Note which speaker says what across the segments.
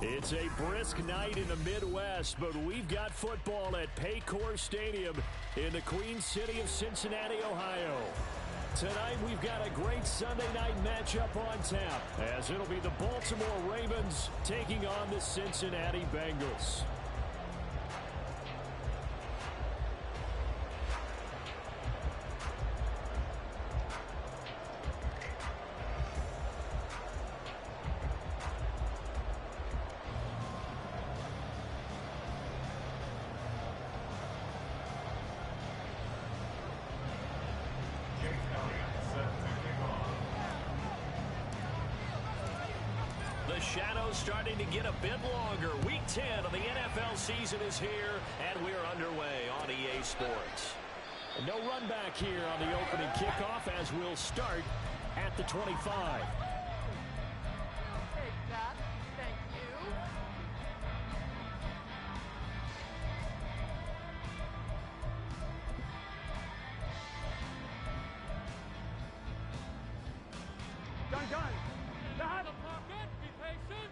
Speaker 1: It's a brisk night in the Midwest, but we've got football at Paycor Stadium in the Queen City of Cincinnati, Ohio. Tonight, we've got a great Sunday night matchup on tap, as it'll be the Baltimore Ravens taking on the Cincinnati Bengals.
Speaker 2: The shadow's starting to get a bit longer. Week 10 of the NFL season is here, and we're underway on EA Sports.
Speaker 1: No run back here on the opening kickoff as we'll start at the 25.
Speaker 3: Take that. Thank you. Gun. Behind the pocket. Be patient.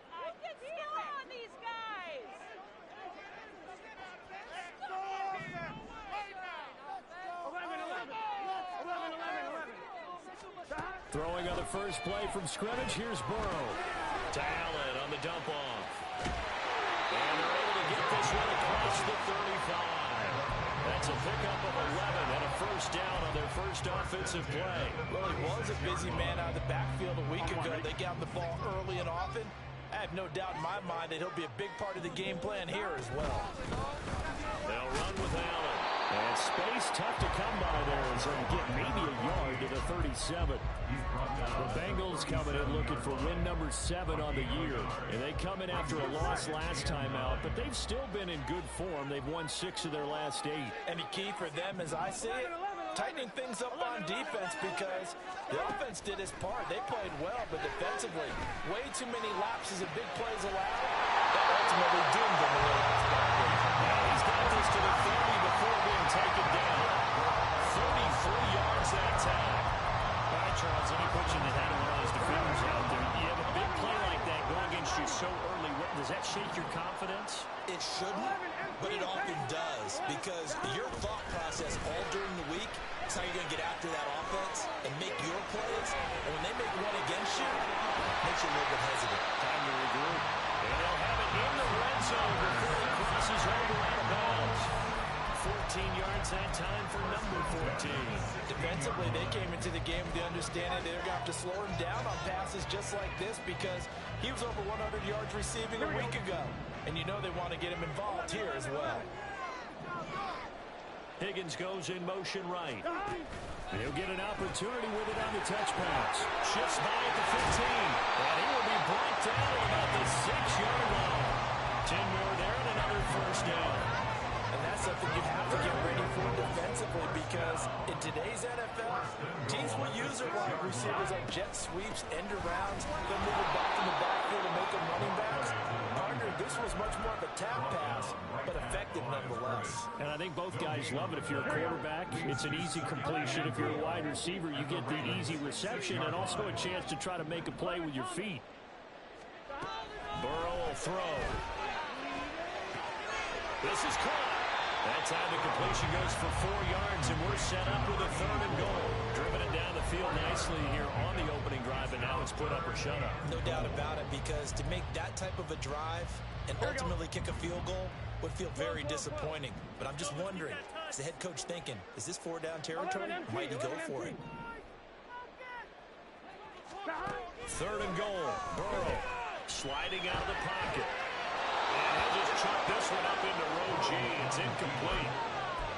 Speaker 4: I can score on these guys.
Speaker 1: Throwing on the first play from scrimmage, here's Burrow.
Speaker 2: To Allen on the dump-off. And they're able to get this one across the 35. That's a pickup of 11 and a first down on their first offensive play.
Speaker 5: Well, he was a busy man out of the backfield a week ago. They got him the ball early and often. I have no doubt in my mind that he'll be a big part of the game plan here as well.
Speaker 2: They'll run with Allen.
Speaker 1: And space tough to come by there as they get maybe a yard to the 37. The Bengals coming in looking for win number 7 on the year. And they come in after a loss last time out, but they've still been in good form. They've won 6 of their last 8.
Speaker 5: And the key for them, as I see it, tightening things up on defense because the offense did its part. They played well, but defensively, way too many lapses of big plays allowed. That ultimately doomed them in the last game.
Speaker 2: Now he's got this to the 30 before being taken down. 33 yards that time.
Speaker 1: All right, Charles, let me put you in the head of one of those defenders out there. You have a big play like that go against you so early. Does that shake your confidence?
Speaker 6: It shouldn't, but it often does because your thought process all during the week is how you're going to get after that offense and make your plays. And when they make one against you, it makes you a little bit hesitant.
Speaker 1: Time to regroup.
Speaker 2: And they'll have it in the red zone before he crosses over out of bounds. 14 yards that time for number 14.
Speaker 5: Defensively, they came into the game with the understanding they're going to have to slow him down on passes just like this because he was over 100 yards receiving a week ago. And you know they want to get him involved here as well.
Speaker 1: Higgins goes in motion right. He'll get an opportunity with it on the touch pass.
Speaker 2: Shifts by at the 15. And he will be brought down at about the 6-yard line. 10 more there and another first down.
Speaker 5: And that's something you have to get ready for defensively because in today's NFL, teams will use their wide receivers on jet sweeps, end arounds. They'll move it back in the backfield and make them running backs. Partner, this was much more of a tap pass, but effective nonetheless.
Speaker 1: And I think both guys love it. If you're a quarterback, it's an easy completion. If you're a wide receiver, you get the easy reception and also a chance to try to make a play with your feet.
Speaker 2: Burrow will throw. This is caught. That time the completion goes for 4 yards, and we're set up with a 3rd and goal. Driven it down the field nicely here on the opening drive, and now it's put up or shut up.
Speaker 6: No doubt about it because to make that type of a drive and ultimately kick a field goal would feel very disappointing. But I'm just wondering, is the head coach thinking, is this 4-down territory? Might he go for it?
Speaker 2: 3rd and goal. Burrow sliding out of the pocket. And he'll just chuck this one up into row G. It's incomplete.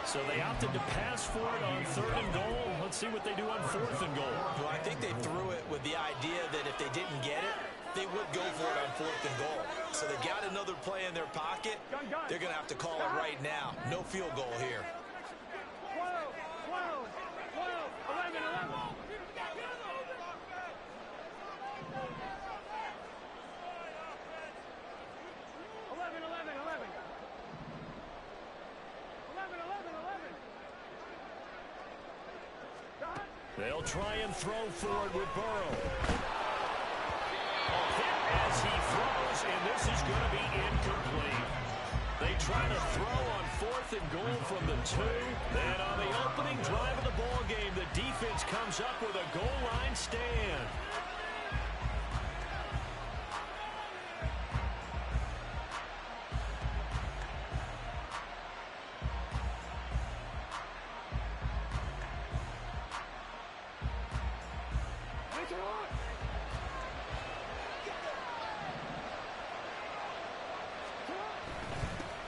Speaker 2: So they opted to pass for it on 3rd and goal. Let's see what they do on 4th and goal.
Speaker 6: Well, I think they threw it with the idea that if they didn't get it, they would go for it on 4th and goal. So they got another play in their pocket. They're going to have to call it right now. No field goal here.
Speaker 3: 11.
Speaker 1: They'll try and throw for it with Burrow. Hit as he throws, and this is going to be incomplete. They try to throw on 4th and goal from the 2. Then on the opening drive of the ball game, the defense comes up with a goal line stand.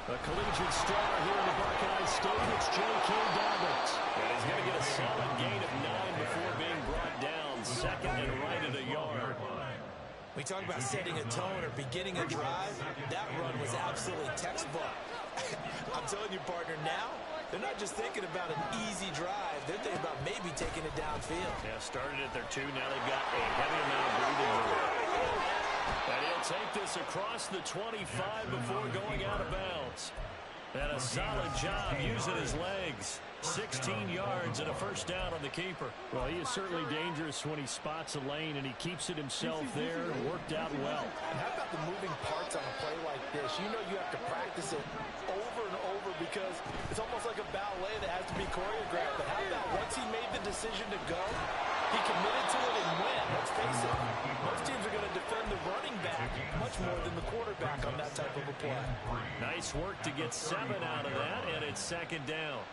Speaker 1: A collegiate star here in the Buckeye State, it's J.K. Dobbins. And he's going to get a solid gain of 9 before being brought down, second and right at a yard.
Speaker 5: We talk about setting a tone or beginning a drive. That run was absolutely textbook. I'm telling you, partner, now they're not just thinking about an easy drive. They're thinking about maybe taking it downfield.
Speaker 1: Yeah, started at their 2. Now they've got a heavy amount of breathing room. And he'll take this across the 25 before going out of bounds. And a solid job using his legs. 16 yards and a first down on the keeper. Well, he is certainly dangerous when he spots a lane, and he keeps it himself there. Worked out well.
Speaker 5: And how about the moving parts on a play like this? You know you have to practice it over and over because it's almost like a ballet that has to be choreographed. But how about once he made the decision to go, he committed to it and went. Let's face it, most teams are going to defend the running back much more than the quarterback on that type of a play.
Speaker 1: Nice work to get 7 out of that, and it's second down.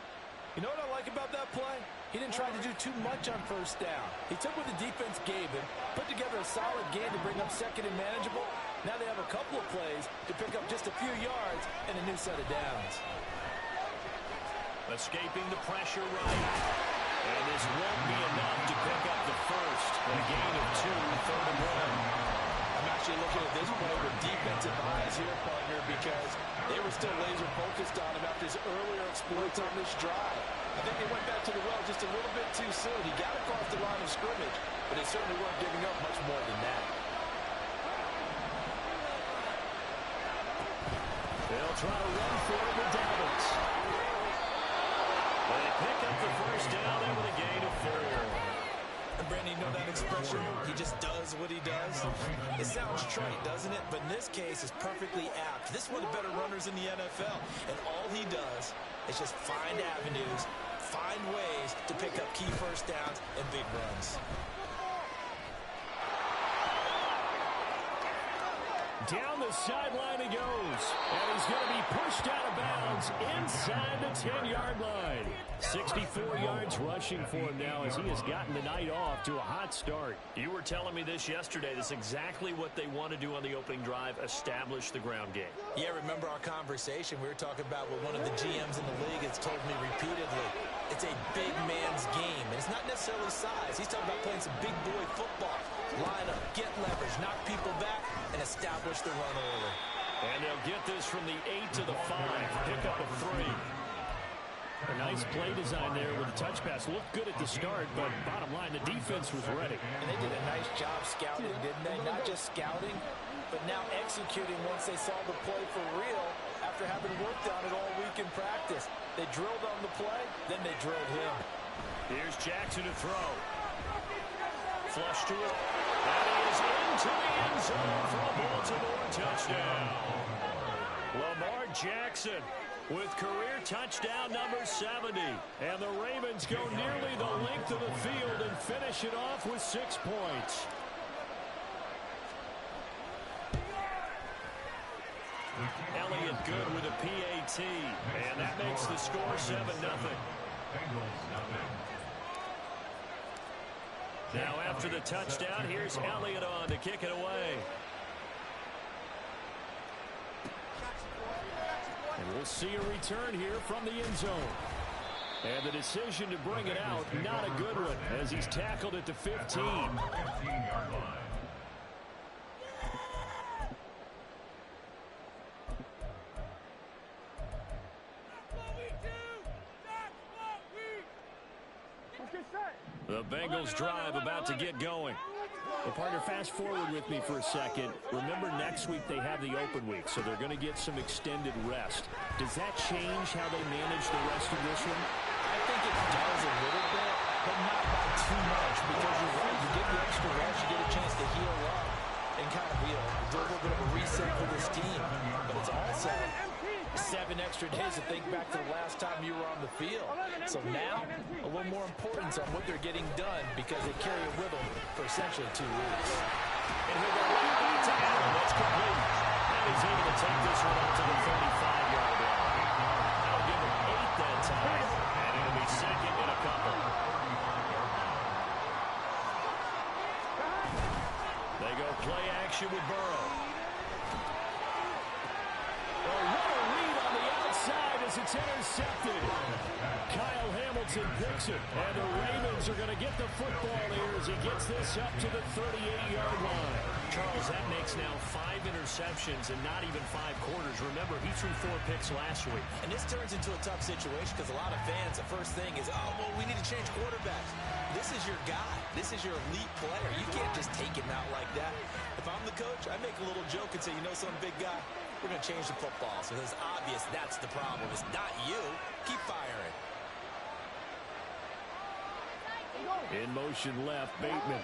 Speaker 5: You know what I like about that play? He didn't try to do too much on first down. He took what the defense gave him, put together a solid game to bring up second and manageable. Now they have a couple of plays to pick up just a few yards and a new set of downs.
Speaker 1: Escaping the pressure right. And this won't be enough to pick up the first. A gain of 2, third and 1.
Speaker 5: I'm actually looking at this play with defensive eyes here, partner, because they were still laser focused on him after his earlier exploits on this drive. I think they went back to the well just a little bit too soon. He got across the line of scrimmage, but they certainly weren't giving up much more than that.
Speaker 1: They'll try to run for it with Dobbins. They pick up the first down and with a gain of 4.
Speaker 5: And Brandon, you know that expression? He just does what he does. It sounds trite, doesn't it? But in this case, it's perfectly apt. This is one of the better runners in the NFL. And all he does is just find avenues, find ways to pick up key first downs and big runs.
Speaker 1: Down the sideline he goes. And he's going to be pushed out of bounds inside the 10-yard line. 64 yards rushing for him now as he has gotten the night off to a hot start. You were telling me this yesterday. This is exactly what they want to do on the opening drive, establish the ground game.
Speaker 5: Yeah, remember our conversation we were talking about with one of the GMs in the league has told me repeatedly. It's a big man's game, and it's not necessarily size. He's talking about playing some big boy football. Line up, get leverage, knock people back, and establish the run early.
Speaker 1: And they'll get this from the 8 to the 5. Pick up a 3. A nice play design there with the touch pass. Looked good at the start, but bottom line, the defense was ready.
Speaker 5: And they did a nice job scouting, didn't they? Not just scouting, but now executing once they saw the play for real after having worked on it all week in practice. They drilled on the play, then they drilled him.
Speaker 1: Here's Jackson to throw. Flush to it. And he is into the end zone for a Baltimore touchdown. Lamar Jackson with career touchdown number 70. And the Ravens go nearly the length of the field and finish it off with 6 points. Elliott good with a PAT. And that makes the score 7-0. Now after the touchdown, here's Elliott on to kick it away. And we'll see a return here from the end zone. And the decision to bring it out, not a good one, as he's tackled at the 15. The Bengals drive about to get going. Well, partner, fast forward with me for a second. Remember, next week they have the open week, so they're going to get some extended rest. Does that change how they manage the rest of this one?
Speaker 5: I think it does a little bit. but not by too much, because you're right. You get the extra rest, you get a chance to heal up and kind of, do a little bit of a reset for this team. But it's also 7 extra days to think back to the last time you were on the field. So now, a little more importance on what they're getting done, because they carry it with them for essentially 2 weeks.
Speaker 2: And he'll go right back to Allen. That's complete. And he's able to take this one up to the 35-yard line. That'll give him 8 that time. And it'll be second in a couple. They go play action with Burrow. Oh, what a read on the outside as it's intercepted. Kyle Hamilton picks it, and the Ravens are going to get the football here as he gets this up to the 38-yard line. Charles, that makes now 5 interceptions and not even 5 quarters. Remember, he threw 4 picks last week.
Speaker 5: And this turns into a tough situation because a lot of fans, the first thing is, oh, well, we need to change quarterbacks. This is your guy. This is your elite player. You can't just take him out like that. If I'm the coach, I make a little joke and say, you know some big guy, we're going to change the football. So it's obvious that's the problem. It's not you. Keep firing.
Speaker 1: In motion left, Bateman.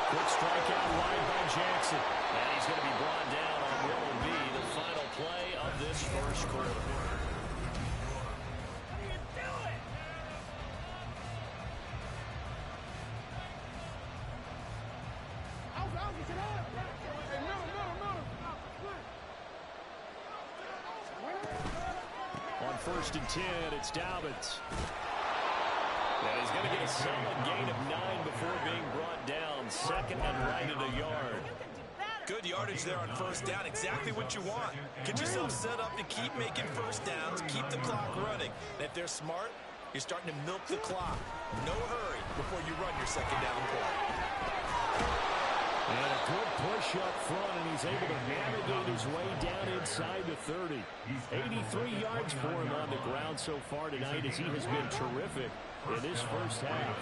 Speaker 2: Quick strike out wide by Jackson. And he's going to be brought down on what will be the final play of this first quarter.
Speaker 1: On 1st and 10, it's Dobbins. And he's going to get a solid gain of 9 before being brought down. Second and right at a yard.
Speaker 5: Good yardage there on 1st down. Exactly what you want. Get yourself set up to keep making 1st downs. Keep the clock running. And if they're smart, you're starting to milk the clock. No hurry before you run your 2nd down play.
Speaker 1: And a good push up front, and he's able to navigate his way down inside the 30. 83 yards for him on the ground so far tonight, as he has been terrific in this first half.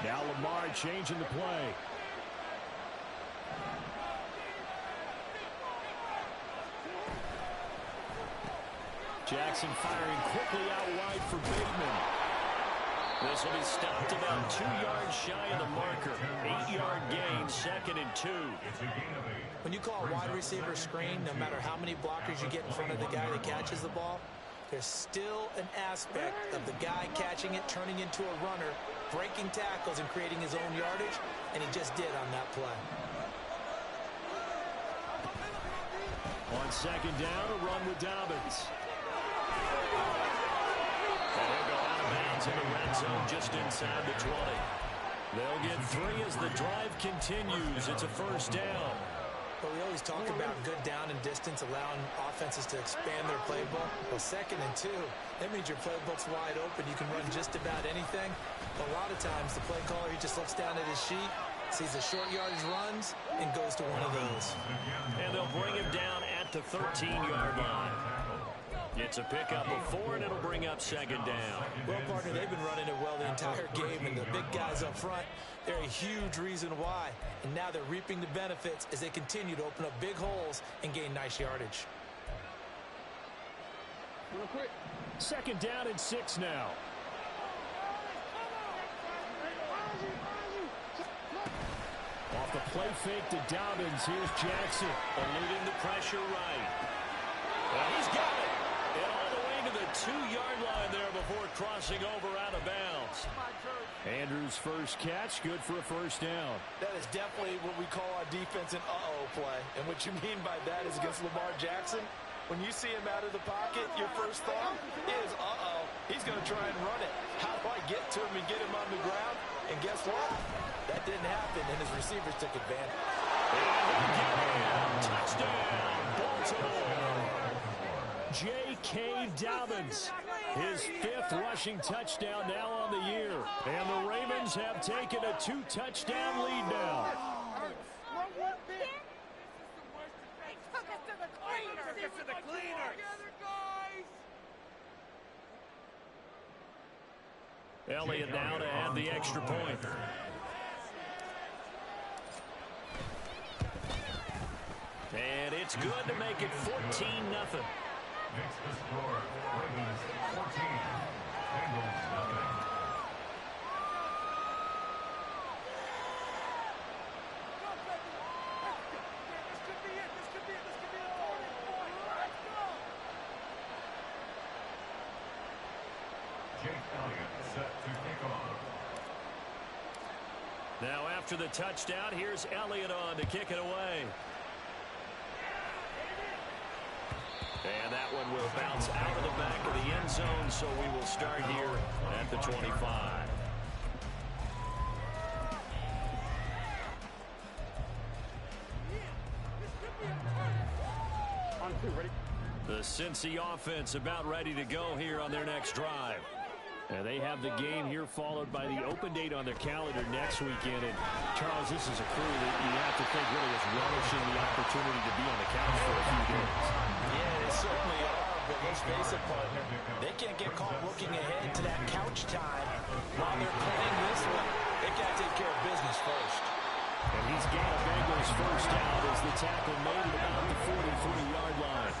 Speaker 1: Now Lamar changing the play. Jackson firing quickly out wide for Bateman.
Speaker 2: This will be stopped about 2 yards shy of the marker. 8-yard gain, 2nd and 2.
Speaker 5: When you call a wide receiver screen, no matter how many blockers you get in front of the guy that catches the ball, there's still an aspect of the guy catching it, turning into a runner, breaking tackles and creating his own yardage, and he just did on that play.
Speaker 1: On 2nd down, a run with Dobbins.
Speaker 2: And he'll go out of bounds in the red zone just inside the 20.
Speaker 1: They'll get 3 as the drive continues. It's a 1st down.
Speaker 5: But we always talk about good down and distance, allowing offenses to expand their playbook. Well, 2nd and 2, that means your playbook's wide open. You can run just about anything. But a lot of times, the play caller, he just looks down at his sheet, sees the short yardage runs, and goes to one of those.
Speaker 2: And they'll bring him down at the 13-yard line. It's a pickup of 4, and it'll bring up 2nd down.
Speaker 5: Well, partner, they've been running it well the entire game, and the big guys up front, they're a huge reason why. And now they're reaping the benefits as they continue to open up big holes and gain nice yardage.
Speaker 1: Real quick. 2nd down and 6 now. Off the play fake to Dobbins. Here's Jackson.
Speaker 2: Eluding the pressure right. Well, he's got it. And all the way to the 2-yard line there before crossing over out of bounds.
Speaker 1: Andrews' first catch, good for a 1st down.
Speaker 5: That is definitely what we call our defense an uh-oh play. And what you mean by that is against Lamar Jackson, when you see him out of the pocket, your first thought is, uh-oh, he's going to try and run it. How do I get to him and get him on the ground? And guess what? That didn't happen, and his receivers took advantage.
Speaker 2: Touchdown, Baltimore.
Speaker 1: J.K. Dobbins, his 5th rushing touchdown now on the year. And the Ravens have taken a 2-touchdown lead now.
Speaker 2: Elliott now to add the extra point.
Speaker 1: And it's good to make it 14-0.
Speaker 2: Makes the score Ravens 14, Bengals nothing.
Speaker 1: Now after the touchdown, here's Elliott on to kick it away. And that one will bounce out of the back of the end zone, so we will start here at the 25. The Cincy offense about ready to go here on their next drive. And they have the game here followed by the open date on their calendar next weekend. And Charles, this is a crew that you have to think really is relishing the opportunity to be on the couch for a few days.
Speaker 5: Yeah, they certainly are, but let's face it, partner, they can't get caught looking ahead to that couch time while they're playing this one. They got to take care of business first.
Speaker 1: And he's got a Bengals first down as the tackle made it about the 43-yard line.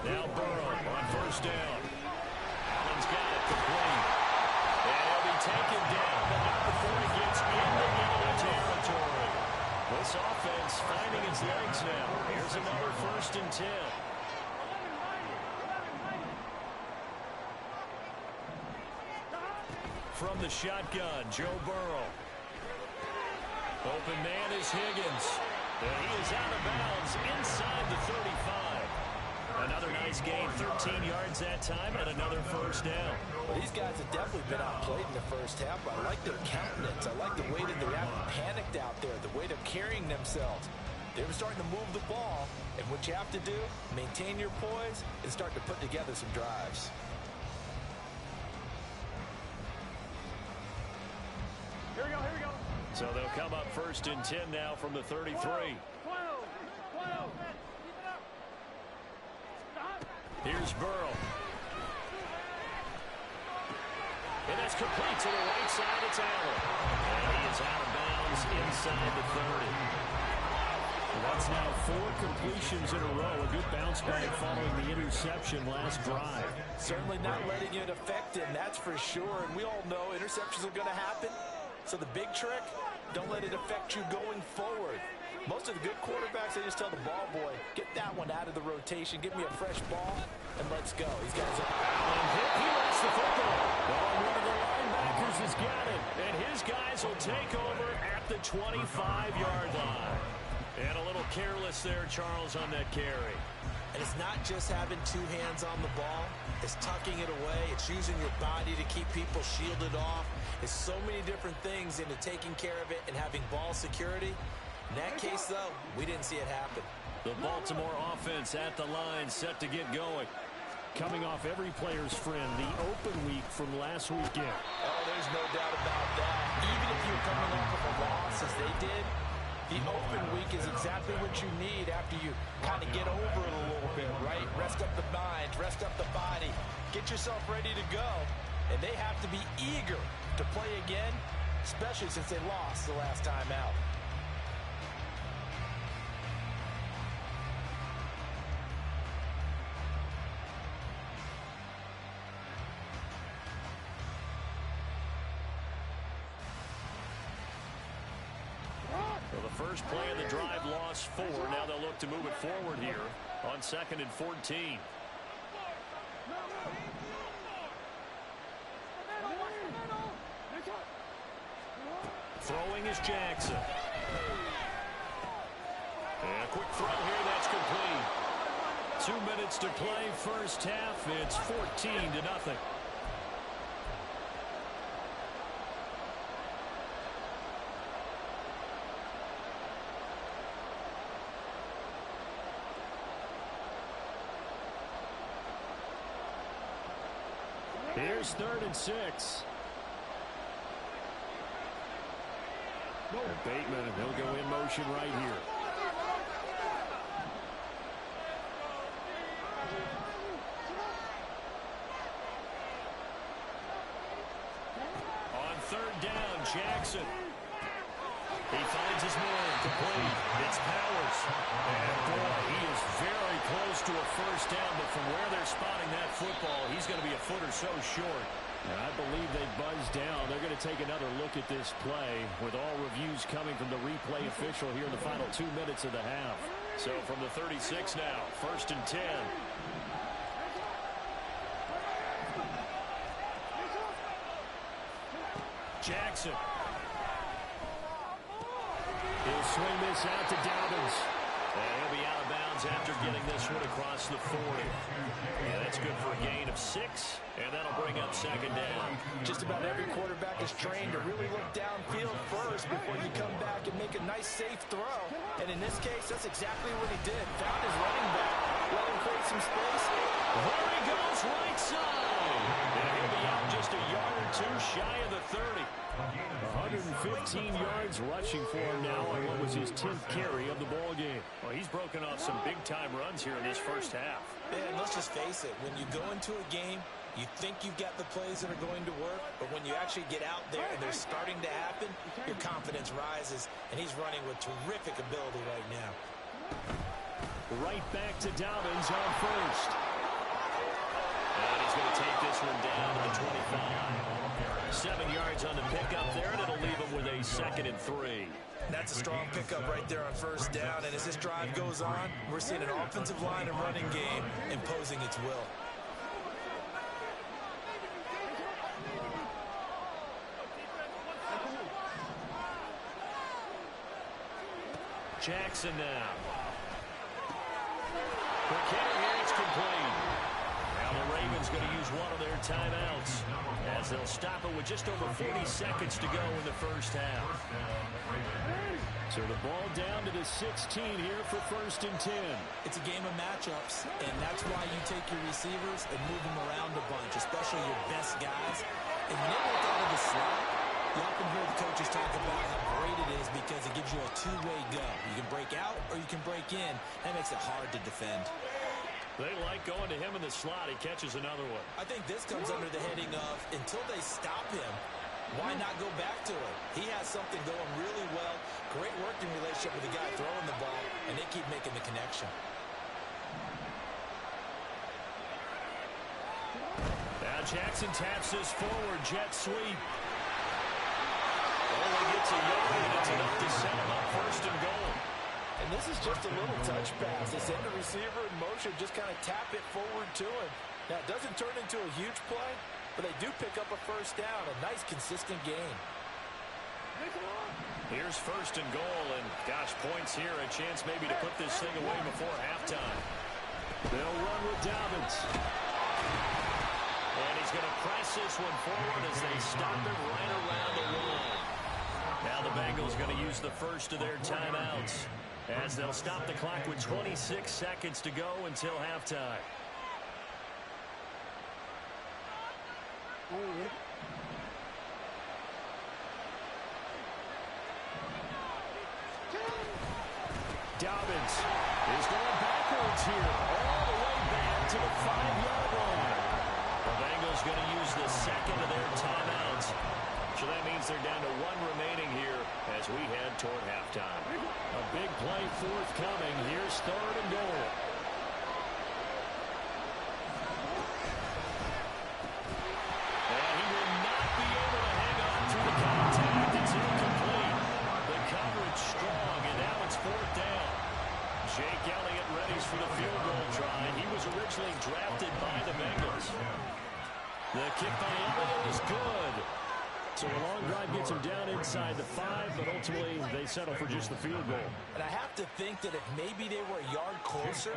Speaker 1: Now Burrow on first down. Allen's got it complete. And he'll be taken down, but not before he gets into enemy territory. This offense finding its legs now. Here's another 1st and 10. From the shotgun, Joe Burrow. Open man is Higgins. And he is out of bounds inside the 35. Another nice gain, 13 yards that time, and another first down.
Speaker 5: Well, these guys have definitely been outplayed in the first half, but I like their countenance. I like the way that they haven't panicked out there, the way they're carrying themselves. They're starting to move the ball, and what you have to do, maintain your poise, and start to put together some drives.
Speaker 3: Here we go.
Speaker 1: So they'll come up 1st and 10 now from the 33.
Speaker 3: 12.
Speaker 1: Here's Burrow. And that's complete to the right side. It's Allen. And he is out of bounds inside the 30. That's now 4 completions in a row. A good bounce back following the interception last drive.
Speaker 5: Certainly not letting it affect him, that's for sure. And we all know interceptions are going to happen. So the big trick, don't let it affect you going forward. Most of the good quarterbacks, they just tell the ball boy, get that one out of the rotation, give me a fresh ball, and let's go. He's got his own.
Speaker 1: He lost the football. Oh, one of the linebackers has got it. And his guys will take over at the 25-yard line. And a little careless there, Charles, on that carry.
Speaker 5: And it's not just having 2 hands on the ball. It's tucking it away. It's using your body to keep people shielded off. It's so many different things into taking care of it and having ball security. In that case, though, we didn't see it happen.
Speaker 1: The Baltimore offense at the line, set to get going. Coming off every player's friend, the open week from last weekend.
Speaker 5: Oh, there's no doubt about that. Even if you're coming off of a loss as they did, the open week is exactly what you need after you kind of get over it a little bit, right? Rest up the mind, rest up the body, get yourself ready to go. And they have to be eager to play again, especially since they lost the last time out.
Speaker 1: Well, the first play of the drive lost 4. Now they'll look to move it forward here on 2nd and 14. Throwing is Jackson. And a quick throw here, that's complete. 2 minutes to play, first half. It's 14-0. Here's 3rd and 6. And Bateman, he'll go in motion right here. On 3rd down, Jackson. He finds his man, complete. It's Powers. And boy, he is very close to a first down, but from where they're spotting that football, he's going to be a foot or so short. And I believe they buzzed down. They're going to take another look at this play with all reviews coming from the replay official here in the final 2 minutes of the half. So from the 36 now, 1st and 10. Jackson. He'll swing this out to Dobbins. And he'll be out of bounds after getting this one across the 40. Yeah, that's good for a gain of 6, and that'll bring up 2nd down.
Speaker 5: Just about every quarterback is trained to really look downfield first before you come back and make a nice, safe throw. And in this case, that's exactly what he did. Found his running back, let him create some space.
Speaker 1: There he goes, right side. And he'll be out just a yard or 2 shy of the 30. 115 yards rushing for him now on what was his 10th carry of the ball game. Well, he's broken off some big-time runs here in this first half.
Speaker 5: And let's just face it, when you go into a game, you think you've got the plays that are going to work, but when you actually get out there and they're starting to happen, your confidence rises, and he's running with terrific ability right now.
Speaker 1: Right back to Dobbins on first. And he's going to take this one down to the 25. 7 yards on the pickup there, and it'll leave him with a 2nd and 3.
Speaker 5: That's a strong pickup right there on first down, and as this drive goes on, we're seeing an offensive line and running game imposing its will.
Speaker 1: Jackson now. The kick, it's complete. Now the Ravens going to use one of their timeouts as they'll stop it with just over 40 seconds to go in the first half. So the ball down to the 16 here for 1st and 10.
Speaker 5: It's a game of matchups, and that's why you take your receivers and move them around a bunch, especially your best guys. And when they work out of the slot, you often hear the coaches talk about how great it is because it gives you a two-way go. You can break out or you can break in. That makes it hard to defend.
Speaker 1: They like going to him in the slot. He catches another one.
Speaker 5: I think this comes under the heading of until they stop him, why not go back to it? He has something going really well. Great working relationship with the guy throwing the ball, and they keep making the connection.
Speaker 1: Now Jackson taps this forward, jet sweep. Only gets a yard, and it's enough to set him up 1st and goal.
Speaker 5: And this is just a little touch pass. They send the receiver in motion, just kind of tap it forward to him. Now, it doesn't turn into a huge play, but they do pick up a first down, a nice, consistent gain.
Speaker 1: Here's 1st and goal, and gosh, points here, a chance maybe to put this thing away before halftime. They'll run with Dobbins. And he's going to press this one forward as they stop him right around the line. Now the Bengals going to use the first of their timeouts as they'll stop the clock with 26 seconds to go until halftime. Dobbins is going backwards here, all the way back to the 5-yard line. The Bengals going to use the 2nd of their timeouts. So that means they're down to 1 remaining here as we head toward halftime. A big play forthcoming. Here's 3rd and goal. And he will not be able to hang on through the contact. It's incomplete. The coverage strong, and now it's 4th down. Jake Elliott readies for the field goal try. He was originally drafted by the Bengals. The kick by Elliott is good. So a long drive gets him down inside the 5, but ultimately they settle for just the field goal.
Speaker 5: And I have to think that if maybe they were a yard closer,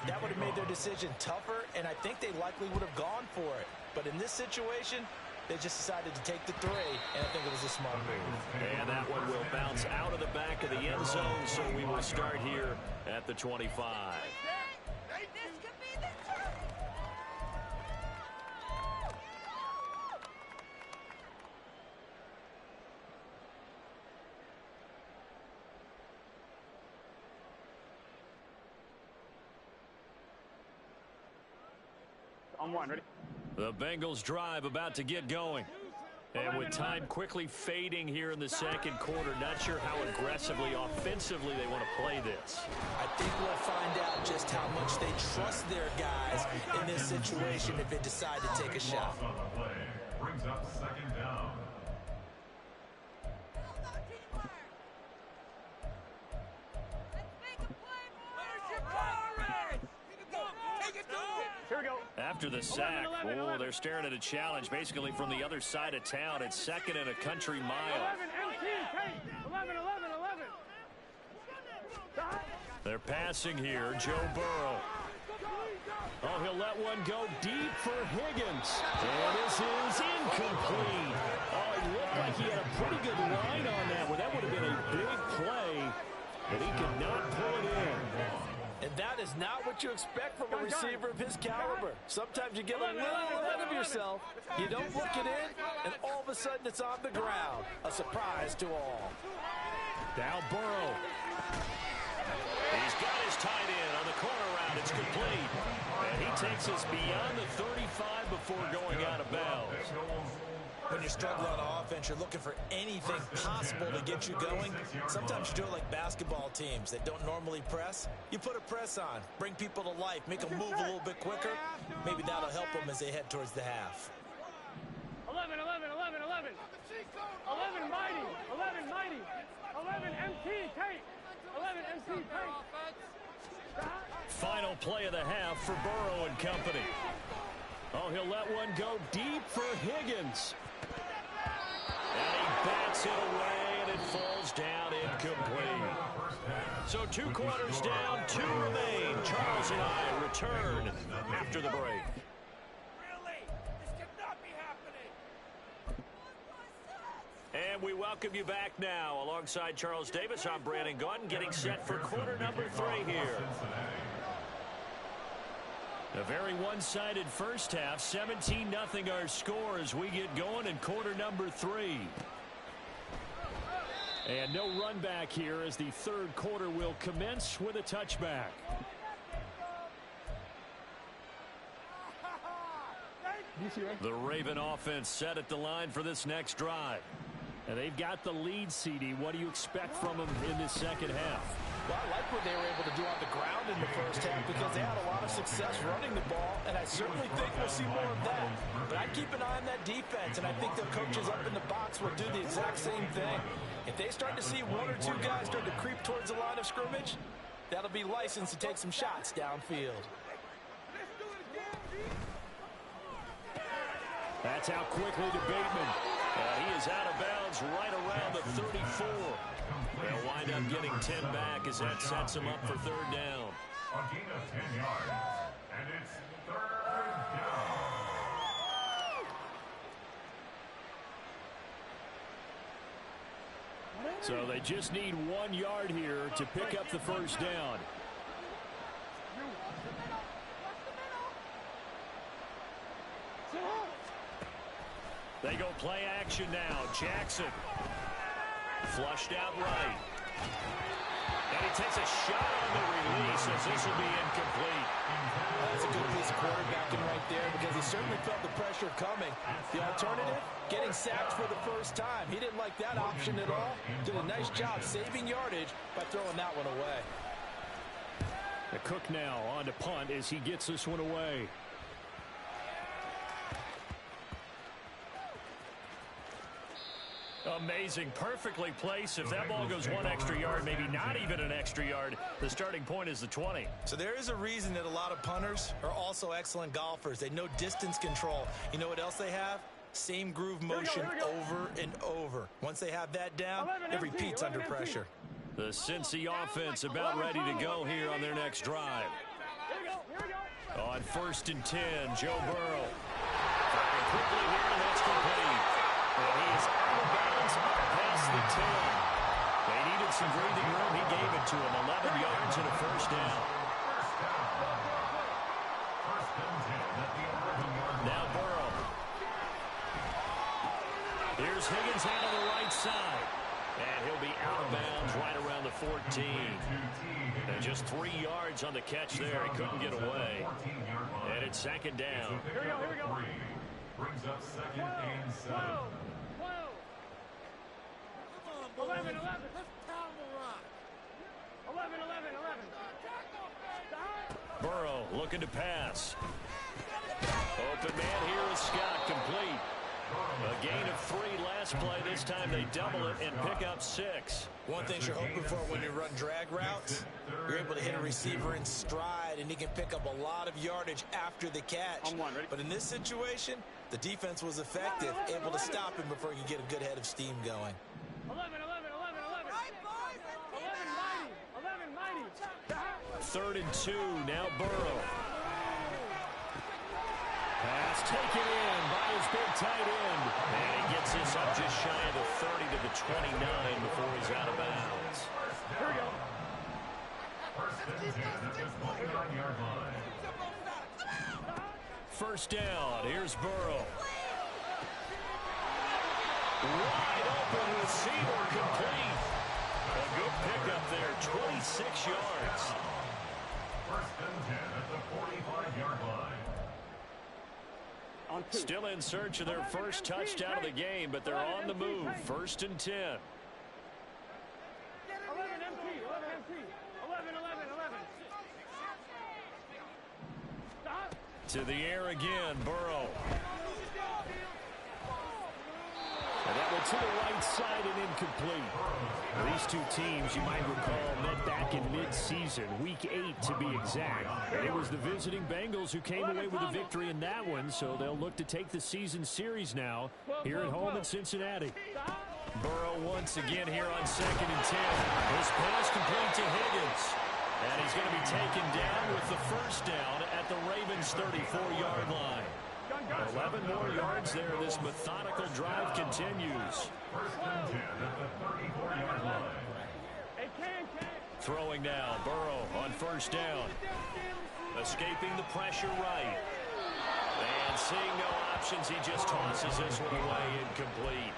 Speaker 5: that would have made their decision tougher, and I think they likely would have gone for it. But in this situation, they just decided to take the 3, and I think it was a smart move.
Speaker 1: And that one will bounce out of the back of the end zone, so we will start here at the 25.
Speaker 4: This could be the turn.
Speaker 3: On 1, ready?
Speaker 1: The Bengals drive about to get going. And with time quickly fading here in the second quarter, not sure how aggressively, offensively they want to play this.
Speaker 6: I think we'll find out just how much they trust their guys in this situation if they decide to take a shot.
Speaker 7: Brings up second down.
Speaker 3: Here we go.
Speaker 1: After the sack, they're staring at a challenge basically from the other side of town. It's second and a country mile.
Speaker 3: 11, MT, Kate. 11.
Speaker 1: They're passing here, Joe Burrow. Oh, he'll let one go deep for Higgins. And this is incomplete. Oh, it looked like he had a pretty good line on that one. That would have been a big play, but he could not pull it in.
Speaker 5: And that is not what you expect from a receiver of his caliber. Sometimes you get a little ahead of yourself, you don't look it in, and all of a sudden it's on the ground. A surprise to all.
Speaker 1: Now Burrow. He's got his tight end on the corner route. It's complete. And he takes us beyond the 35 before going out of bounds.
Speaker 6: When you're struggling on offense, you're looking for anything possible to get you going. Sometimes you do it like basketball teams that don't normally press. You put a press on, bring people to life, make them move a little bit quicker. Maybe that'll help them as they head towards the half.
Speaker 3: 11, mighty. 11, MT, Kate. 11, MT, Kate.
Speaker 1: Final play of the half for Burrow and company. Oh, he'll let one go deep for Higgins. And he bats it away, and it falls down incomplete. So 2 quarters down, 2 remain. Charles and I return after the break.
Speaker 4: Really? This cannot be happening.
Speaker 1: And we welcome you back now. Alongside Charles Davis, I'm Brandon Gaudin, getting set for quarter number 3 here. A very one-sided first half, 17-0 our score as we get going in quarter number 3. And no run back here as the third quarter will commence with a touchback. The Raven offense set at the line for this next drive. And they've got the lead, CD. What do you expect from them in this second half?
Speaker 5: Well, I like what they were able to do on the ground in the first half because they had a lot of success running the ball, and I certainly think we'll see more of that. But I'd keep an eye on that defense, and I think their coaches up in the box will do the exact same thing. If they start to see 1 or 2 guys start to creep towards the line of scrimmage, that'll be licensed to take some shots downfield.
Speaker 1: That's out quickly to Bateman. He is out of bounds right around the 34. They'll wind up getting 10 back as that sets them up for third down.
Speaker 7: A gain of 10 yards, and it's third down.
Speaker 1: So they just need 1 yard here to pick up the first down. They go play action now. Jackson. Flushed out right. And he takes a shot on the release as this will be incomplete.
Speaker 5: That's a good piece of quarterbacking right there because he certainly felt the pressure coming. The alternative, getting sacked for the first time. He didn't like that option at all. Did a nice job saving yardage by throwing that one away.
Speaker 1: The Cook now on to punt as he gets this one away. Amazing, perfectly placed. If that ball goes 1 extra yard, maybe not even an extra yard, the starting point is the 20.
Speaker 6: So there is a reason that a lot of punters are also excellent golfers. They know distance control. You know what else they have? Same groove motion over and over. Once they have that down, it repeats under pressure.
Speaker 1: The Cincy offense about ready to go here on their next drive. On 1st and 10, Joe Burrow. Firing quickly here, and that's complete. And he is out of bounds past the 10. They needed some breathing room. He gave it to him. 11 yards and a first down. Now Burrow. Here's Higgins out on the right side. And he'll be out of bounds right around the 14. And just 3 yards on the catch there. He couldn't get away. And it's second down.
Speaker 3: Here we go.
Speaker 7: Brings up second and 7.
Speaker 1: looking to pass. Open man here is Scott, complete. A gain of 3 last play. This time they double it and pick up 6.
Speaker 6: One thing you're hoping for when you run drag routes, you're able to hit a receiver in stride, and he can pick up a lot of yardage after the catch. But in this situation, the defense was effective, able to stop him before he could get a good head of steam going.
Speaker 3: 11.
Speaker 1: 3rd and 2, now Burrow. Pass taken in by his big tight end. And he gets this up just shy of the 30 to the 29 before he's out of bounds.
Speaker 3: Here we go.
Speaker 1: First down, here's Burrow. Wide open receiver, complete. A good pickup there, 26 yards.
Speaker 7: First and 10 at the 45-yard line.
Speaker 1: Still in search of their first touchdown of the game, but they're on the move. 1st and 10.
Speaker 3: 11 MT. 11. Stop.
Speaker 1: To the air again, Burrow. And that one to the right side and incomplete. Now, these two teams, you might recall, met back in mid-season, week 8 to be exact. And it was the visiting Bengals who came away with a victory in that one, so they'll look to take the season series now here at home in Cincinnati. Burrow once again here on 2nd and 10. His pass complete to Higgins. And he's going to be taken down with the first down at the Ravens' 34-yard line. 11 more yards there. This methodical drive continues.
Speaker 7: First and 10 at the 34-yard line.
Speaker 1: Throwing now, Burrow on first down. Escaping the pressure right. And seeing no options, he just tosses this one away, incomplete.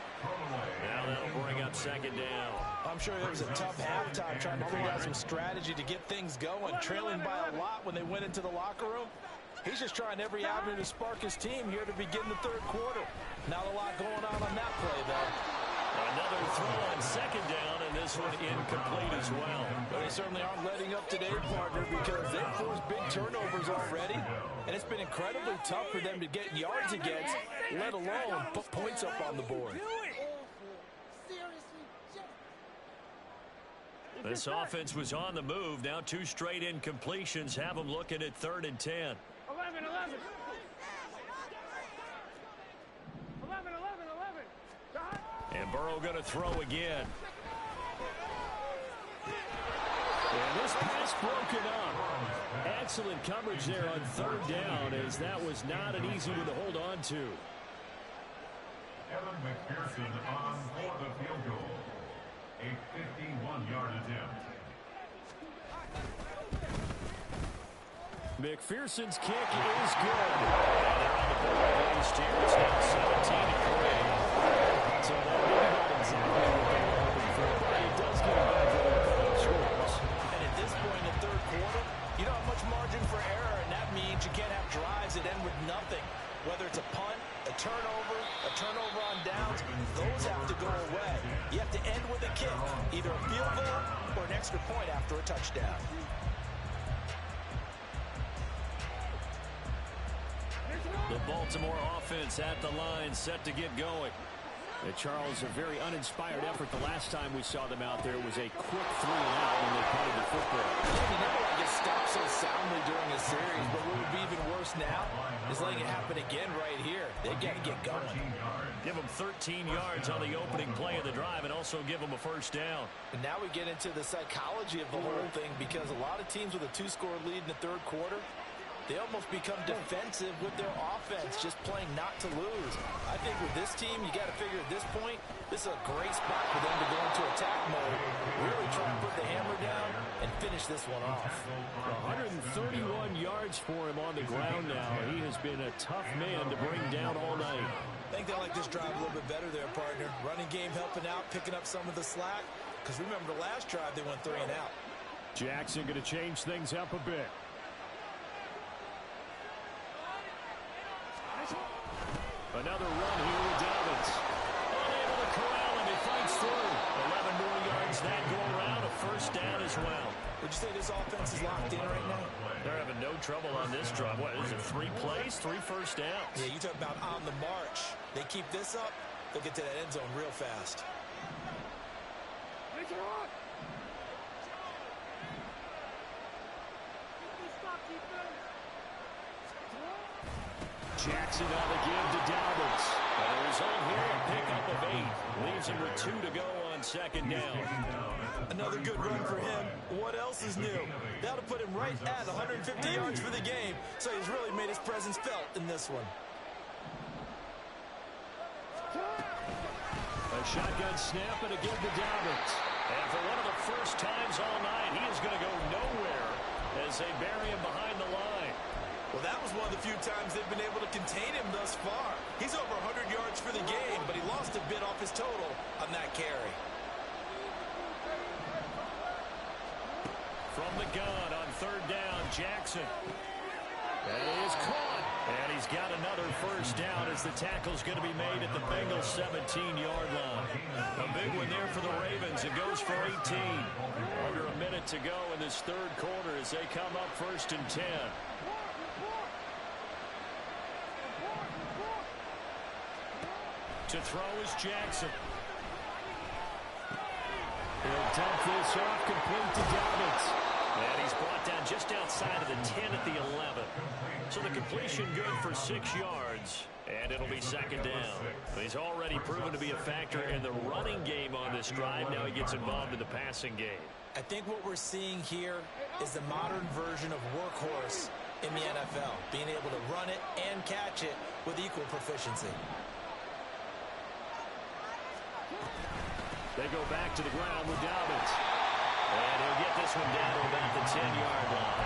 Speaker 1: Now that'll bring up 2nd down.
Speaker 5: I'm sure it was a tough halftime trying to figure out some strategy to get things going, trailing by a lot when they went into the locker room. He's just trying every avenue to spark his team here to begin the 3rd quarter. Not a lot going on that play, though.
Speaker 1: Another throw on 2nd down, and this one incomplete as well.
Speaker 5: But they certainly aren't letting up today, partner, because they've forced big turnovers already, and it's been incredibly tough for them to get yards against, let alone put points up on the board.
Speaker 1: This offense was on the move. Now 2 straight incompletions have them looking at 3rd and 10.
Speaker 3: 11.
Speaker 1: And Burrow going to throw again. And this pass broken up. Excellent coverage there on 3rd down, as that was not an easy one to hold on to.
Speaker 7: Evan McPherson on for the field goal. A 51-yard attempt.
Speaker 1: McPherson's kick is good. And they're on the board at least here. It's now 17-3. So that maybe not exactly what they were hoping for, but it does get back to the scores.
Speaker 5: And at this point in the 3rd quarter, you don't have much margin for error, and that means you can't have drives that end with nothing. Whether it's a punt, a turnover on downs, those have to go away. You have to end with a kick, either a field goal or an extra point after a touchdown.
Speaker 1: The Baltimore offense at the line, set to get going. And Charles, a very uninspired effort. The last time we saw them out there was a quick 3-and-out when they punted the football.
Speaker 5: You never want to get stopped so soundly during a series, but what would be even worse now is letting it happen again right here. They got to get going.
Speaker 1: Give them 13 yards on the opening play of the drive and also give them a first down.
Speaker 5: And now we get into the psychology of the whole thing, because a lot of teams with a 2-score lead in the 3rd quarter, they almost become defensive with their offense, just playing not to lose. I think with this team, you got to figure at this point, this is a great spot for them to go into attack mode, really try and put the hammer down and finish this one off.
Speaker 1: 131 yards for him on the ground now. He has been a tough man to bring down all night.
Speaker 6: I think they like this drive a little bit better there, partner. Running game helping out, picking up some of the slack. Because remember, the last drive, they went 3-and-out.
Speaker 1: Jackson going to change things up a bit. Another run here with Dobbins. Unable to corral him. He fights through. 11 more yards that go around. A first down as well.
Speaker 5: Would you say this offense is locked in right now?
Speaker 2: They're having no trouble on this drive. What is it, 3 plays, 3 first downs?
Speaker 5: Yeah, you talk about on the march. They keep this up, they'll get to that end zone real fast.
Speaker 1: Jackson on the give to Dobbins. The result here, a pickup of 8. Leaves him with 2 to go on second down.
Speaker 5: Another good run for him. What else is new? That'll put him right at 150 yards for the game, so he's really made his presence felt in this one.
Speaker 1: A shotgun snap and a give to Dobbins. And for one of the first times all night, he is going to go nowhere as they bury him behind the line.
Speaker 5: Well, that was one of the few times they've been able to contain him thus far. He's over 100 yards for the game, but he lost a bit off his total on that carry.
Speaker 1: From the gun on third down, Jackson. That is caught. And he's got another first down as the tackle's going to be made at the Bengals' 17-yard line. A big one there for the Ravens. It goes for 18. Under a minute to go in this third quarter as they come up 1st and 10. To throw is Jackson. He'll dump this off complete to Dobbins. And he's brought down just outside of the 10 at the 11. So the completion good for 6 yards. And it'll be second down. He's already proven to be a factor in the running game on this drive. Now he gets involved in the passing game.
Speaker 5: I think what we're seeing here is the modern version of workhorse in the NFL. Being able to run it and catch it with equal proficiency.
Speaker 1: They go back to the ground with Dobbins. And he'll get this one down to about the 10-yard line.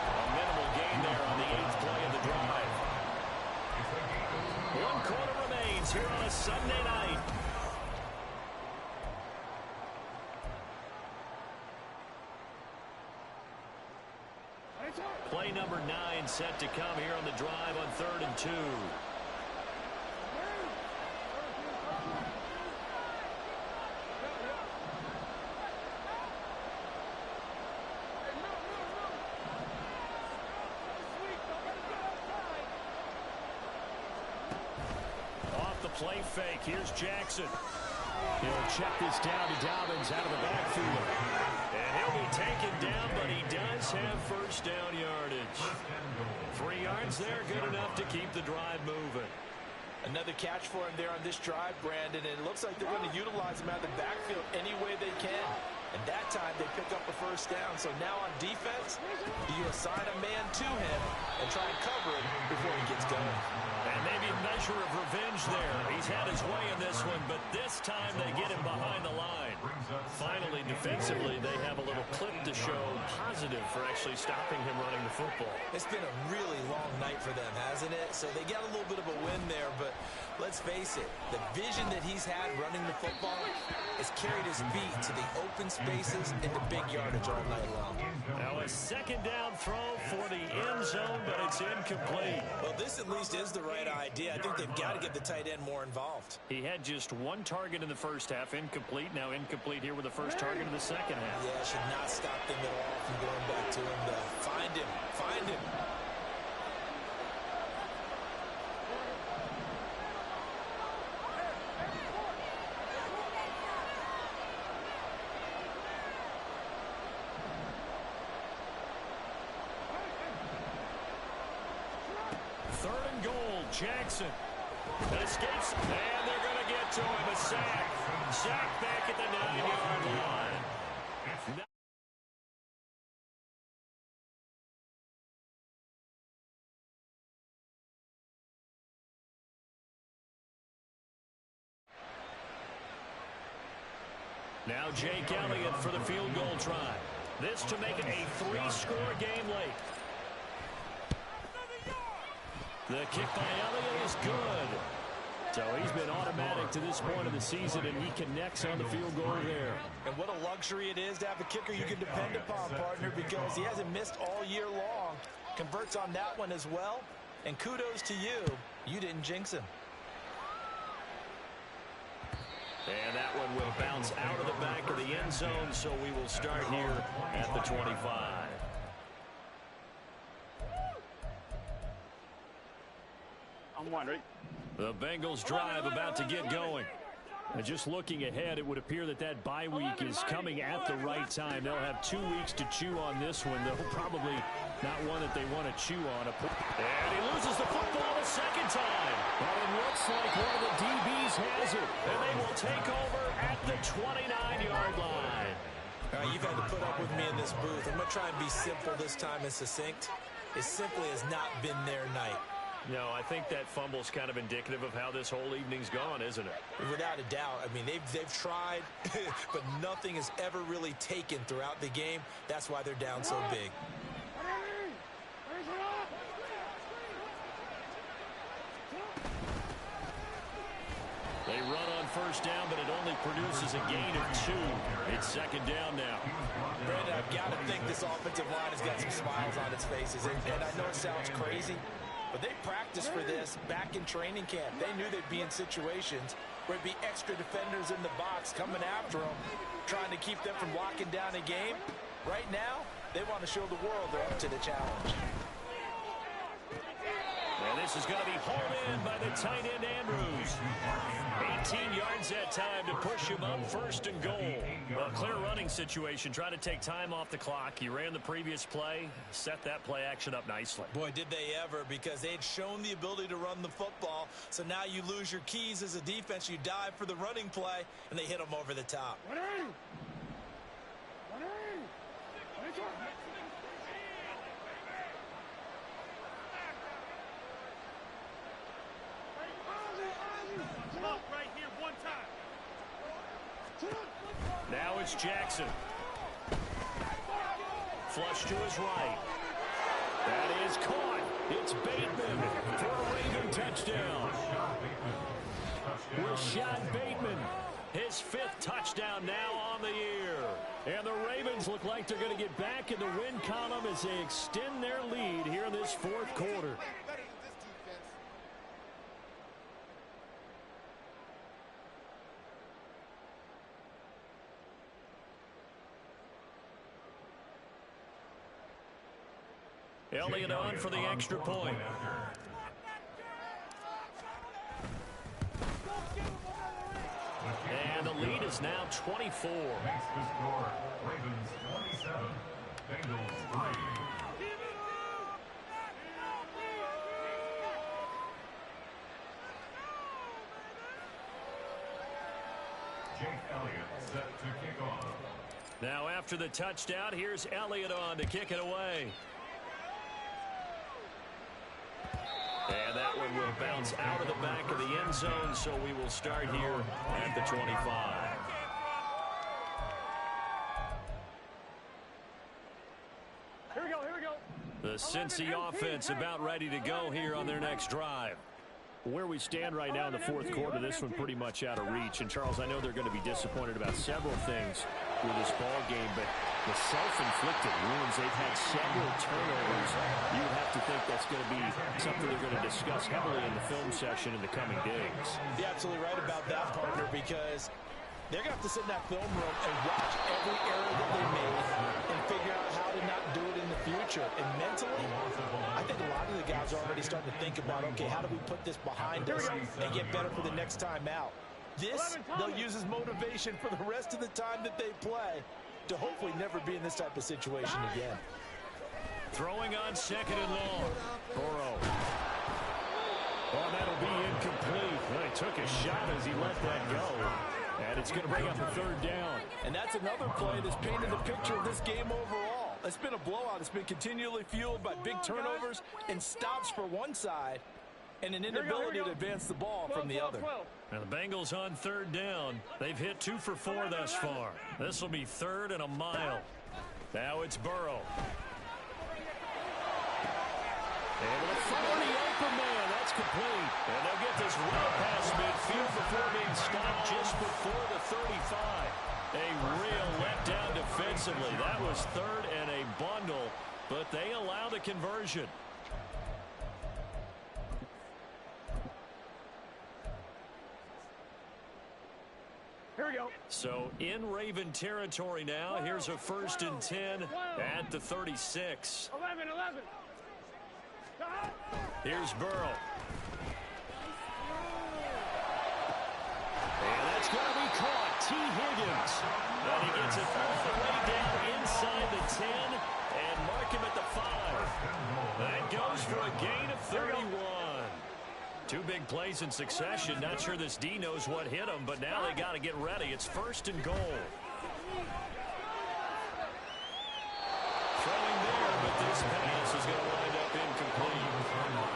Speaker 1: A minimal gain there on the 8th play of the drive. 1 quarter remains here on a Sunday night. Play number 9 set to come here on the drive on 3rd and 2. Play fake. Here's Jackson. He'll check this down to Dobbins out of the backfield. And he'll be taken down, but he does have first down yardage. 3 yards there, good enough to keep the drive moving.
Speaker 5: Another catch for him there on this drive, Brandon, and it looks like they're going to utilize him out of the backfield any way they can. And that time they pick up a first down. So now on defense, you assign a man to him and try and cover it before he gets going.
Speaker 1: And maybe a measure of revenge there. He's had his way in this one, but this time they get him behind the line. Finally, defensively, they have a little clip to show positive for actually stopping him running the football.
Speaker 5: It's been a really long night for them, hasn't it? So they got a little bit of a win there, but let's face it, the vision that he's had running the football has carried his feet to the open spaces and the big yardage all night long.
Speaker 1: Now a second down throw for the end zone, but it's incomplete.
Speaker 5: Well, this at least is the right idea. I think they've got to get the tight end more involved.
Speaker 1: He had just 1 target in the first half, incomplete. Now incomplete here with the first target in the second half.
Speaker 5: Yeah, should not stop them at all from going back to him to find him. Find him.
Speaker 1: Jackson escapes, and they're going to get to him. A sack. Sack back at the 9-yard line. Now Jake Elliott for the field goal try. This to make it a 3-score game late. The kick by Elliott is good. So he's been automatic to this point of the season, and he connects on the field goal there.
Speaker 5: And what a luxury it is to have a kicker you can depend upon, partner, because he hasn't missed all year long. Converts on that one as well. And kudos to you. You didn't jinx him.
Speaker 1: And that one will bounce out of the back of the end zone, so we will start here at the 25.
Speaker 3: I'm wondering.
Speaker 1: The Bengals drive about to get going. And just looking ahead, it would appear that that bye week is coming at the right time. They'll have 2 weeks to chew on this one. They'll probably not one that they want to chew on. And he loses the football a second time. But it looks like one of the DBs has it. And they will take over at the 29-yard line.
Speaker 5: All right, you've had to put up with me in this booth. I'm going to try and be simple this time and succinct. It simply has not been their night.
Speaker 1: No, I think that fumble's kind of indicative of how this whole evening's gone, isn't it?
Speaker 5: Without a doubt. I mean, they've tried, but nothing has ever really taken throughout the game. That's why they're down so big.
Speaker 1: They run on first down, but it only produces a gain of 2. It's second down now.
Speaker 5: Brandon, I've got to think this offensive line has got some smiles on its faces. And I know it sounds crazy, but they practiced for this back in training camp. They knew they'd be in situations where it'd be extra defenders in the box coming after them, trying to keep them from locking down a game. Right now, they want to show the world they're up to the challenge.
Speaker 1: And this is going to be hauled in by the tight end, Andrews. 18 yards that time to push him up first and goal. A clear running situation, trying to take time off the clock. He ran the previous play, set that play action up nicely.
Speaker 5: Boy, did they ever, because they had shown the ability to run the football. So now you lose your keys as a defense. You dive for the running play, and they hit them over the top.
Speaker 3: Right here, one time.
Speaker 1: Now it's Jackson. Flush to his right. That is caught. It's Bateman for a Raven touchdown. Rashad Bateman, his 5th touchdown now on the year. And the Ravens look like they're going to get back in the win column as they extend their lead here in this 4th quarter. Elliott on for the extra point. And the lead is now 24.
Speaker 7: Makes the score Ravens 27, Bengals 3. Jake Elliott set to kick off.
Speaker 1: Now after the touchdown, here's Elliott on to kick it away. And that one will bounce out of the back of the end zone, so we will start here at the 25.
Speaker 3: Here we go, here we go.
Speaker 1: The Cincy offense about ready to go here on their next drive. Where we stand right now in the 4th quarter, this one pretty much out of reach. And, Charles, I know they're going to be disappointed about several things with this ball game, but the self-inflicted wounds, they've had several turnovers. You would have to think that's going to be something they're going to discuss heavily in the film session in the coming days.
Speaker 5: You're absolutely right about that, partner, because they're going to have to sit in that film room and watch every error that they made and figure out how to not do it in the future. And mentally, I think a lot of the guys are already starting to think about, okay, how do we put this behind us and get better for the next time out? This, they'll use as motivation for the rest of the time that they play to hopefully never be in this type of situation again.
Speaker 1: Throwing on second and long. Burrow. Oh, that'll be incomplete. Well, he took a shot as he let that go. And it's going to bring up a 3rd down.
Speaker 5: And that's another play that's painted the picture of this game overall. It's been a blowout. It's been continually fueled by big turnovers and stops for one side and an inability to advance the ball from the other.
Speaker 1: Now the Bengals on 3rd down. They've hit 2 for 4 thus far. This will be 3rd and a mile. Now it's Burrow. And with a 40-open man, that's complete. And they'll get this well past midfield before being stopped just before the 35. A real letdown defensively. That was 3rd and a bundle, but they allow the conversion. So in Raven territory now. Here's a 1st and 10 at the 36.
Speaker 3: 11.
Speaker 1: Here's Burrow. And that's going to be caught. T. Higgins. And he gets it all the way down inside the 10 and mark him at the 5. That goes for a gain of 31. 2 big plays in succession. Not sure this D knows what hit him, but now they got to get ready. It's 1st and goal. Throwing there, but this pass is going to wind up incomplete.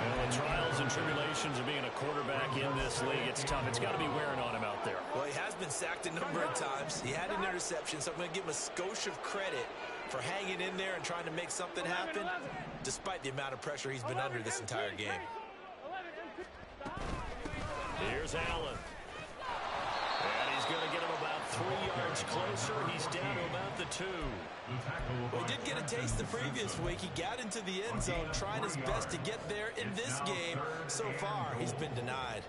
Speaker 1: And the trials and tribulations of being a quarterback in this league, it's tough. It's got to be wearing on him out there.
Speaker 6: Well, he has been sacked a number of times. He had an interception, so I'm going to give him a skosh of credit for hanging in there and trying to make something happen, despite the amount of pressure he's been under this entire game.
Speaker 1: Here's Allen. And he's going to get him about 3 yards closer. He's down to about the 2.
Speaker 6: Well, he did get a taste the previous week. He got into the end zone trying his best to get there in this game. So far, he's been denied.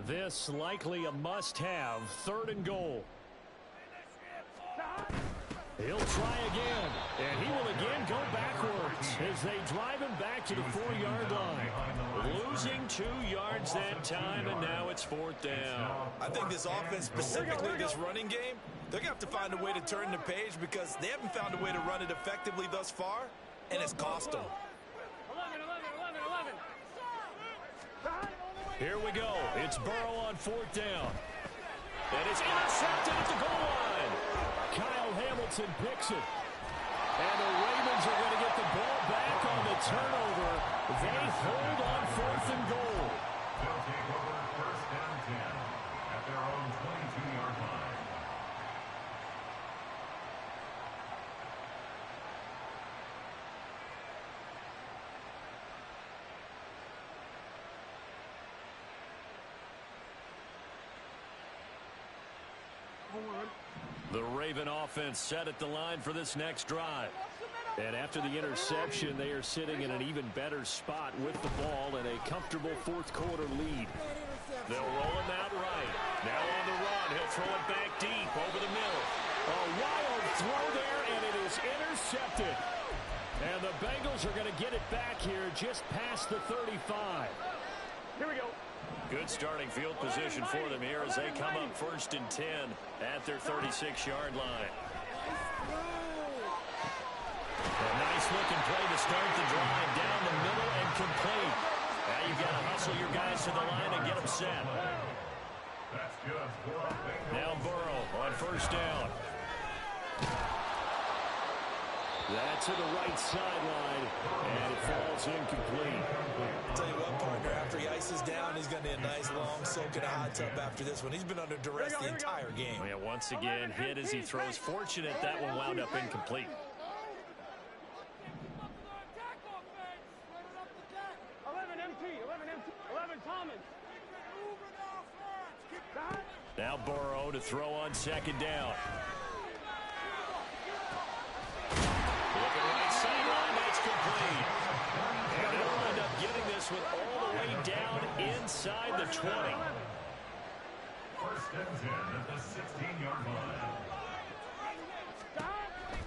Speaker 1: This likely a must-have. 3rd and goal. He'll try again, and he will again go backwards as they drive him back to the 4-yard line. Losing 2 yards that time, and now it's 4th down.
Speaker 6: I think this offense, specifically this running game, they're going to have to find a way to turn the page because they haven't found a way to run it effectively thus far, and it's cost them.
Speaker 3: 11.
Speaker 1: Here we go. It's Burrow on 4th down. And it's intercepted at the goal line. Kyle Hamilton picks it. And the Ravens are going to get the ball back on the turnover. They hold on 4th and goal.
Speaker 7: They'll take over 1st and 10 at their own 22-yard line.
Speaker 1: The Raven offense set at the line for this next drive. And after the interception, they are sitting in an even better spot with the ball and a comfortable 4th quarter lead. They'll roll him out right. Now on the run, he'll throw it back deep over the middle. A wild throw there, and it is intercepted. And the Bengals are going to get it back here just past the 35.
Speaker 3: Here we go.
Speaker 1: Good starting field position for them here as they come up 1st and 10 at their 36-yard line. A nice-looking play to start the drive down the middle and complete. Now you've got to hustle your guys to the line and get them set. Now Burrow on 1st down. That's to the right sideline, and it falls incomplete.
Speaker 6: I'll tell you what, partner, after he ices down, he's going to need a nice long soak in a hot tub after this one. He's been under duress the entire game.
Speaker 1: Yeah, once again, hit as he throws. Fortunate that one wound up incomplete.
Speaker 3: 11 Thomas.
Speaker 1: Now Burrow to throw on 2nd down. Looking right sideline, that's complete. And they'll end up getting this one all the way down inside the 20.
Speaker 7: 1st and 10 at the 16-yard line.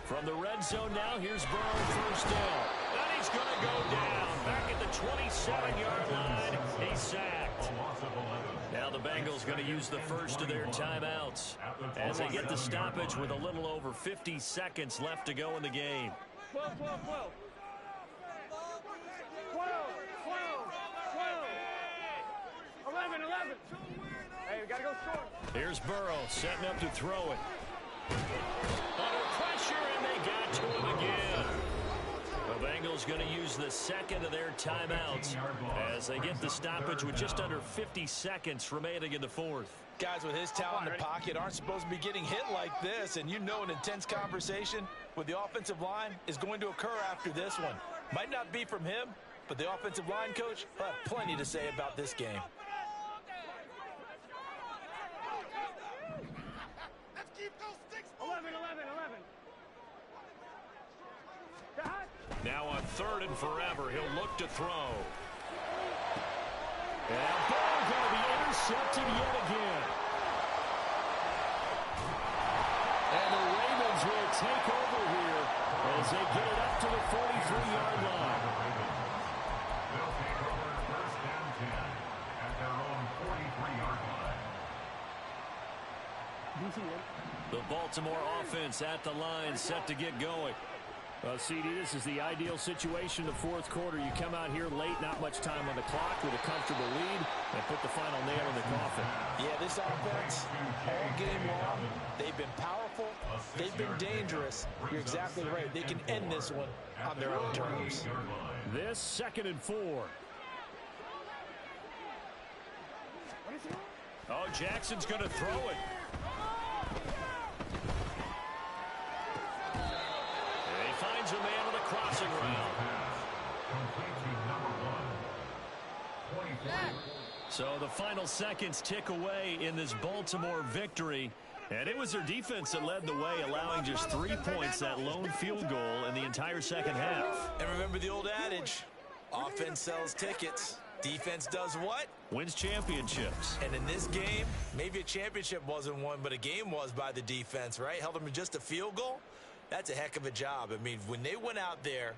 Speaker 1: From the red zone now, here's Burrow 1st down. And he's going to go down. Back at the 27-yard line, he's sacked. Now the Bengals going to use the first of their timeouts as they get the stoppage with a little over 50 seconds left to go in the game.
Speaker 3: 12. 11. Hey, we got to go short.
Speaker 1: Here's Burrow setting up to throw it. Under pressure, and they got to him again. The Bengals going to use the second of their timeouts as they get the stoppage with just under 50 seconds remaining in the 4th.
Speaker 6: Guys with his talent in the pocket aren't supposed to be getting hit like this, and you know an intense conversation with the offensive line is going to occur after this one. Might not be from him, but the offensive line coach will have plenty to say about this game.
Speaker 4: Let's keep those sticks
Speaker 3: 11.
Speaker 1: Now on
Speaker 2: third and forever. He'll look to throw. And ball going to be intercepted yet again. And the Ravens will take over here as they get it up to the 43-yard line.
Speaker 7: They'll take over first and 10 at their own 43-yard line.
Speaker 2: The Baltimore offense at the line, set to get going.
Speaker 1: CD, this is the ideal situation in the fourth quarter. You come out here late, not much time on the clock, with a comfortable lead, and put the final nail in the coffin.
Speaker 5: Yeah, this offense, all game long, they've been powerful, they've been dangerous. You're exactly right. They can end this one on their own terms.
Speaker 1: This 2nd and 4.
Speaker 2: Oh, Jackson's going to throw it. Finds a man on the crossing route. So the final seconds tick away in this Baltimore victory. And it was their defense that led the way, allowing just 3 points, that lone field goal in the entire second half.
Speaker 5: And remember the old adage, offense sells tickets. Defense does what?
Speaker 2: Wins championships.
Speaker 5: And in this game, maybe a championship wasn't won, but a game was by the defense, right? Held them to just a field goal. That's a heck of a job. I mean, when they went out there